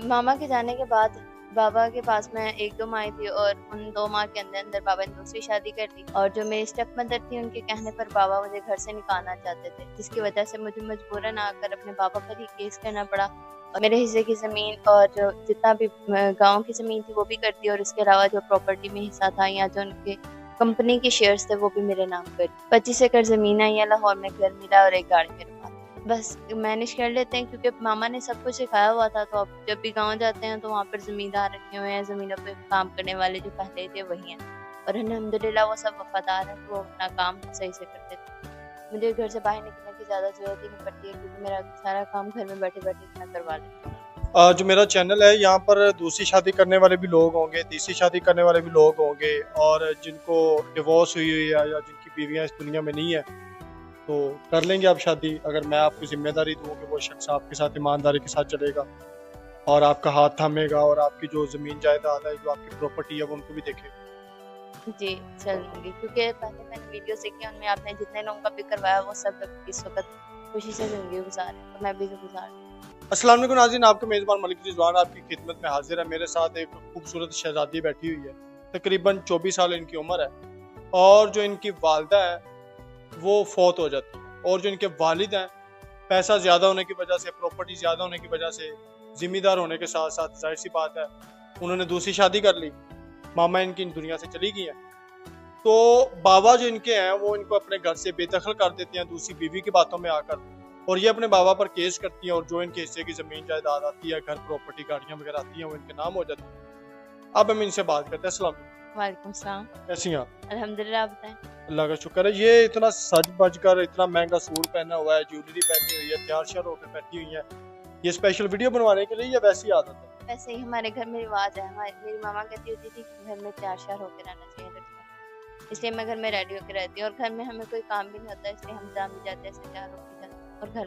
मामा के जाने के बाद बाबा के पास मैं 1-2 माह आई थी और उन 2 माह के अंदर-अंदर बाबा ने दूसरी शादी कर ली और जो मेरी स्टेप मदर थी उनके कहने पर बाबा मुझे घर से निकालना चाहते थे, जिसकी वजह से मुझे मजबूरन आकर अपने बाबा पर ही केस करना पड़ा और मेरे हिस्से की ज़मीन और जो जितना भी गाँव की ज़मीन थी वो भी कर दी और इसके अलावा जो प्रॉपर्टी में हिस्सा था या जो उनके कंपनी के शेयर्स थे वो भी मेरे नाम कर 25 एकड़ ज़मीन है या लाहौर में घर मिला और एक गाड़ी मेरे पास। बस मैनेज कर लेते हैं क्योंकि मामा ने सब कुछ सिखाया हुआ था, तो अब जब भी गाँव जाते हैं तो वहाँ पर ज़मींदार रखे हुए हैं, ज़मीनों पे काम करने वाले जो पहले थे वही हैं और अल्हम्दुलिल्लाह वो सब वफ़ादार हैं, तो वो अपना काम सही से करते थे। मुझे घर से बाहर निकलने की ज़्यादा ज़रूरत ही नहीं पड़ती है क्योंकि मेरा सारा काम घर में बैठे-बैठे मैं करवा लेती हूँ। जो मेरा चैनल है यहाँ पर दूसरी शादी करने वाले भी लोग होंगे, तीसरी शादी करने वाले भी लोग होंगे और जिनको डिवोर्स हुई हुई है या जिनकी बीवियाँ इस दुनिया में नहीं है तो कर लेंगे आप शादी, अगर मैं आपको जिम्मेदारी दूँ कि वो शख्स आपके साथ ईमानदारी के साथ चलेगा और आपका हाथ थामेगा और आपकी जो ज़मीन जायदाद है, जो आपकी प्रॉपर्टी है वो उनको भी देखेगा। जी, चल लूँगी क्योंकि पहले मैंने वीडियोज़ देखी उनमें आपने जितने लोगों का ज़िक्र करवाया वो सब इस वक़्त खुशी से ज़िंदगी गुज़ार रहे हैं, तो मैं भी गुज़ार रही हूँ। अस्सलाम वालेकुम नाज़रीन, आपके मेज़बान मलिक रिज़वान आपकी खिदमत में हाजिर है। मेरे साथ एक खूबसूरत शहज़ादी बैठी हुई है, तकरीबन 24 साल इनकी उम्र है और जो इनकी वालिदा है वो फ़ौत हो जाती है और जो इनके वालिद हैं पैसा ज़्यादा होने की वजह से, प्रॉपर्टी ज़्यादा होने की वजह से, ज़िम्मेदार होने के साथ साथ ज़ाहिर सी बात है उन्होंने दूसरी शादी कर ली। मामा इनकी इन दुनिया से चली गई हैं, तो बाबा जो इनके हैं वो इनको अपने घर से बेदखल कर देते हैं दूसरी बीवी की बातों में आकर और ये अपने बाबा पर केस करती हैं और जो इनके हिस्से की ज़मीन जायदाद आती है, घर प्रॉपर्टी गाड़ियाँ वगैरह आती हैं वो इनके नाम हो जाती है। अब हम इनसे बात करते हैं। अस्सलाम वालेकुम। वालेकुम सलाम। कैसी हैं आप? अल्हम्दुलिल्लाह, आप बताएँ? अल्लाह का शुक्र है। ये इतना सज बज कर इतना महंगा सूट पहना हुआ है, ज्वेलरी पहनी हुई है, तैयार श्यार होकर बैठी हुई है, ये स्पेशल वीडियो बनवाने के लिए या वैसी ही आदत है? वैसे ही हमारे घर में रिवाज है, हमारी मेरी मामा कहती होती थी कि घर में तैयार-श्यार होके रहना चाहिए लड़कियाँ। इसलिए मैं घर में रेडी होके रहती हूँ और घर में हमें कोई काम भी नहीं होता इसलिए हम जहाँ भी जाते हैं ऐसे तैयार होके